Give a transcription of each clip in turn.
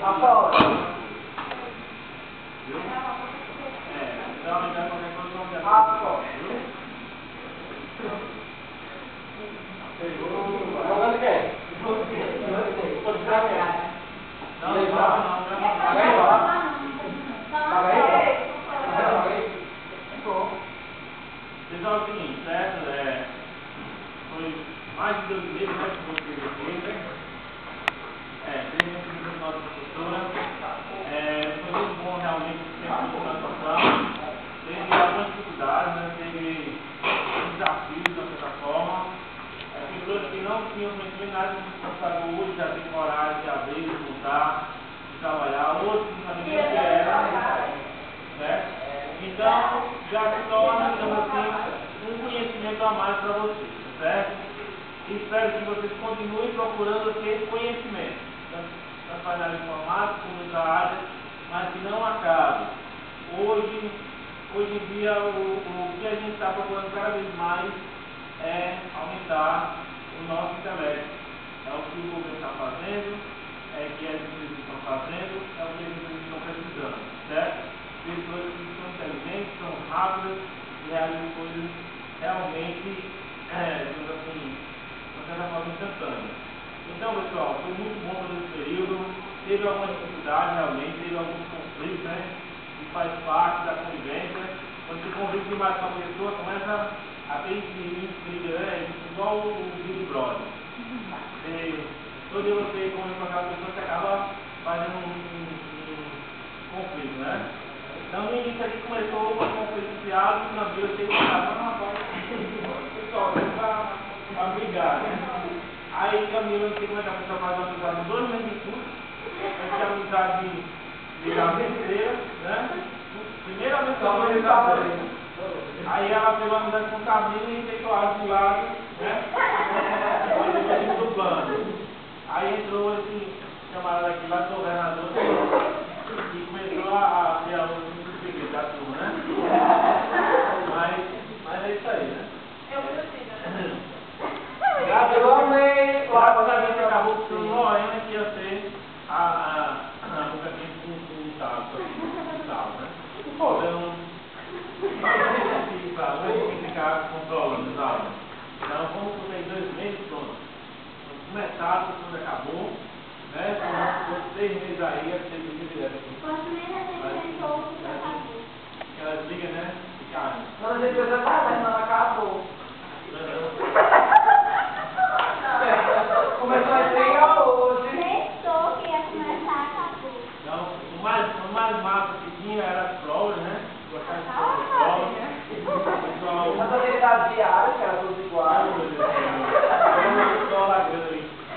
Aposta. Viu? Então, qualquer coisa, vamos ver. Aposta. Jogando quem? Pode tirar quem? Não. Pessoal, é o seguinte, certo? Foi mais de 2 meses, né, que eu escrevi aqui. 3 meses de nossa professora. Foi muito bom realmente o tempo de situação. Teve algumas dificuldades, né? Teve desafios, de certa forma. Pessoas que não tinham conhecimento nada de computador hoje já tem coragem de abrir, de montar, de trabalhar. Outros não sabiam nem o que era. Certo? Então, já se torna, digamos assim, um conhecimento a mais para vocês, certo? E espero que vocês continuem procurando ter conhecimento, tanto na área informática como na área, mas que não acabe. Hoje em dia, o que a gente está procurando cada vez mais é aumentar o nosso intelecto. É o que o governo está fazendo, é o que as empresas estão fazendo, é o que as empresas estão precisando, certo? Pessoas que são inteligentes, são rápidas e realizam coisas realmente, digamos assim, de certa forma instantânea. Então, pessoal, foi muito bom todo esse período. Teve algumas dificuldades realmente, teve alguns conflitos, né? Que faz parte da convivência. Quando você convive demais com a pessoa, começa a ter briga, né? Igual o Big Brother. Todo dia você convive com aquela pessoa, você acaba fazendo um conflito, né? Então, no início aqui começou com um conflito de diálogo, na vida eu sei que estava, rapaz, pessoal, para brigar, né? Aí Camila, não sei como é que a pessoa faz uma amizade em 2 meses de curso, vai ter amizade de inteira, né? Primeira vez que eu vi amizade. Aí ela pegou a amizade com o Camila e deitou ela de lado, né? Depois do plano. Aí entrou esse camarada aqui lá, do governador, e começou a ter a outra da turma, né? Mas é isso aí, né? Eu preciso, né? Eu amei. Graças a Deus acabou com o Lorena, que ia ser a boca quente com o sal, né? Então, a gente tem que ficar controlando os alunos. Então, como você tem 2 meses, pronto. Começaram, tudo acabou, né? Com 3 meses aí, a gente tem que direto aqui. Aquelas brigas, né? De carne. Não, a gente já tá, mas não acabou. Começou a entregar hoje. Pensou que ia começar, acabou. Então, o mais massa que tinha era as provas, né? Gostava de fazer as provas. Pessoal, As atividades diárias, que eram todas iguais.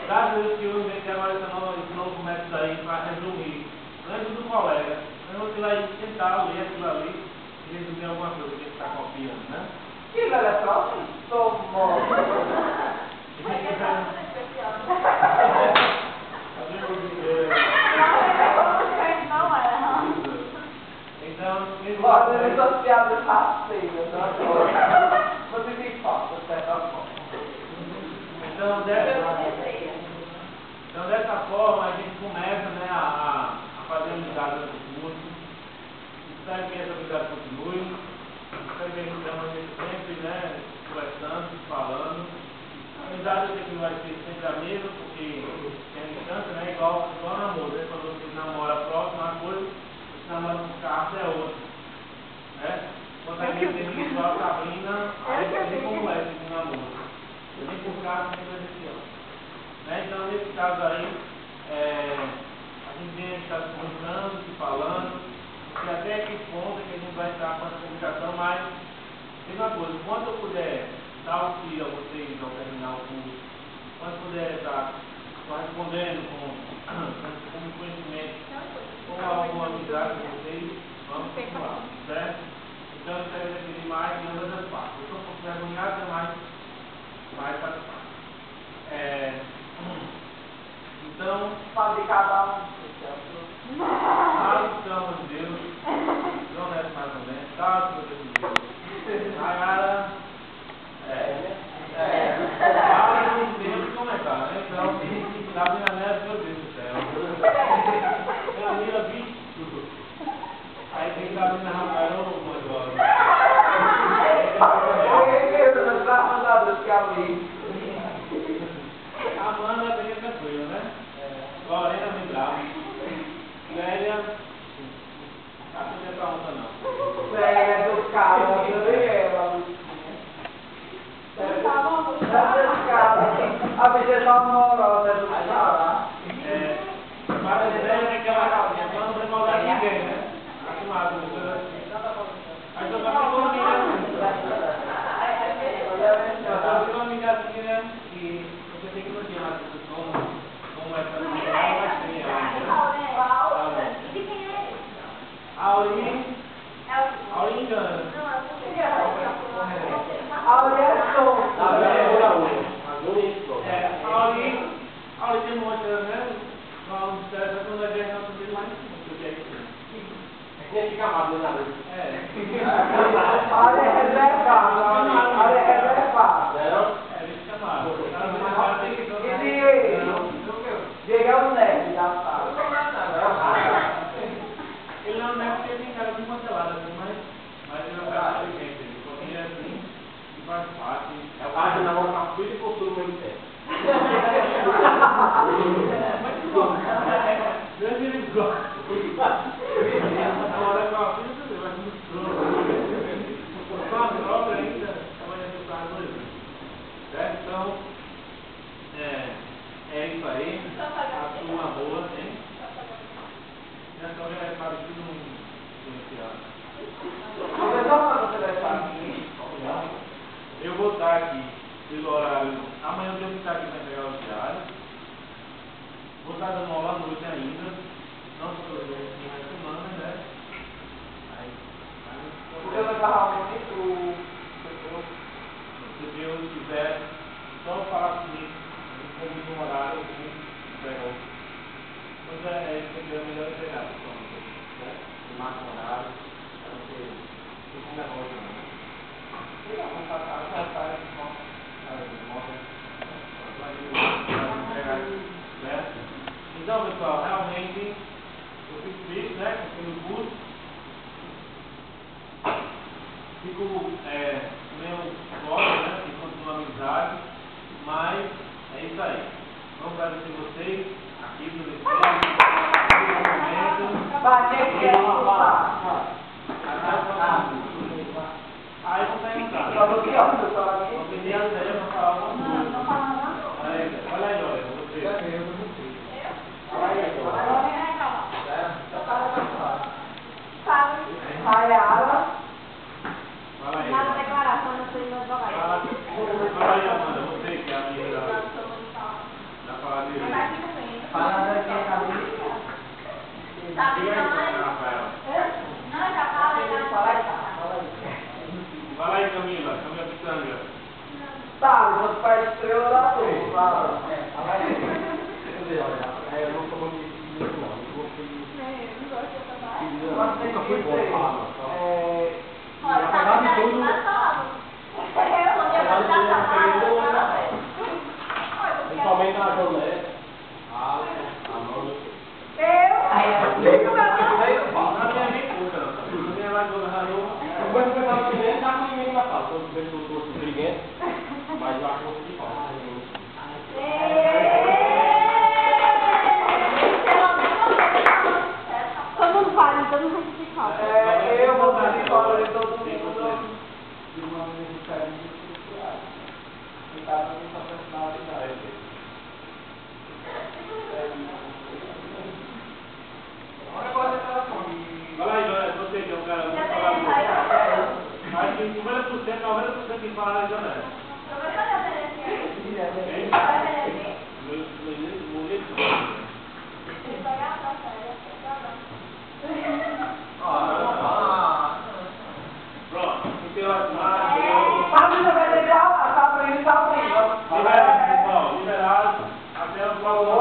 Graças a Deus que eu inventei agora esse novo método aí para resumir. Antes do colega. Então você vai tentar ler aquilo ali e resumir alguma coisa que ele está copiando, né? Que velha prova? Sou morto. Então, Olha, essas piadas rasteiras, né? Você tem falta, de certa forma. Então, dessa forma, a gente começa, né, a fazer amizade no curso. Espero que essa amizade continue. Espero que a gente permaneça sempre, né, conversando, falando. A amizade eu sei que não vai ser sempre a mesma, porque tem a distância, né, igual namoro, né? Quando você namora próximo, uma coisa, você namora com carro é outra, né? Quando a gente tem igual a Sabrina, a gente nem como é esse namoro. Nem por carro, nem presencial. Né? Então, nesse caso aí, a gente tem que estar se comunicando, se falando, e até que ponto que a gente vai estar com essa comunicação, mas tem uma coisa, quando eu puder dar auxílio a vocês ao terminar o curso, quando eu puder estar correspondendo com conhecimento, com alguma amizade com vocês, vamos continuar, certo? Então, eu espero repetir mais em ambas as partes. Eu estou um pouco vergonhado, mas faz parte. Então, Fazer cada um. estamos de Deus, não é mais ou menos, tá? De Deus. Nayara, fala de Deus e comentar, né? Então, tá vendo a neve, meu Deus do céu. como essa mulher, mas tem ela. E de quem é ele? A Aurinha É o... engana. Não, é o... Aurea Som. A Aurinha tem um monte de né? Falam de certo, quando vai ver a nossa vida lá em cima, que é isso. Nem fica amado, né? Aurea reservada. Aurea reservada. Eles chamaram. Ele é o neto da sala. Ele não é porque tem cara de martelada, mas ele é um cara inteligente. Ele confia assim e faz parte. É o cara que namora com a filha e postura o mesmo tempo. Muito bom. Deus ele gosta. Namora com a filha, você vai muito trouxa. Com a própria ainda, trabalhando com a coisa. Certo? Então, é isso aí. A turma boa, hein? Essa hora é parecido no inicial. Eu vou estar aqui pelo horário. Amanhã eu devo estar aqui para entregar os diários. Vou estar dando aula à noite ainda. Não só na semana, né? Porque eu não estava muito. Se Deus quiser, só falar comigo. Como no horário, eu entregar. Mas é isso que eu melhor entregar. O máximo horário. Para não ter. Não fica longe, não. Então, pessoal, realmente eu fico feliz, né, pelo curso. Fico meio gosto, né, de continuar a amizade, mas é isso aí. Vamos agradecer vocês aqui do momento. Aí vou perguntar. Vou pedir a ideia para falar uma coisa. Olha aí, olha, você. Rayara. Fala aí. Na declaração do seu advogado. Fala aí, Amanda, você que é a minha da palavra de Deus. Fala daqui, Camila. Sabe, não é? Rafael. Não, já fala, já fala. Fala aí, Camila Pitanga. Tá, os pais estrela da torre. Fala. Fala aí. Eu não sou muito disso, não. Eu gostei de... Não gosto de trabalho. Mas tem que ser. Olha, tá me dando mais palavras. Eu vou dar palavras. Principalmente na Jolé. A Amanda. Aí, liga pra Na minha nem puta, não. Na minha lá de governador. Depois que eu tava aqui, nem tá com ninguém na sala. Todos os pessoas inteligentes. Mas eu acho que falta. Todo mundo fala, todo mundo se fala. eu vou fazer fora de todo mundo de uma ministério de cultural. E tá na minha personalidade. Olha qual é o telefone. Fala aí, Joné, você que é um cara muito falado. Mas tem 50%, 90% que fala aí, Joné. Pronto, porque eu acho Família vai deixar lá, tá abrindo, tá abrindo. liberado até o próximo.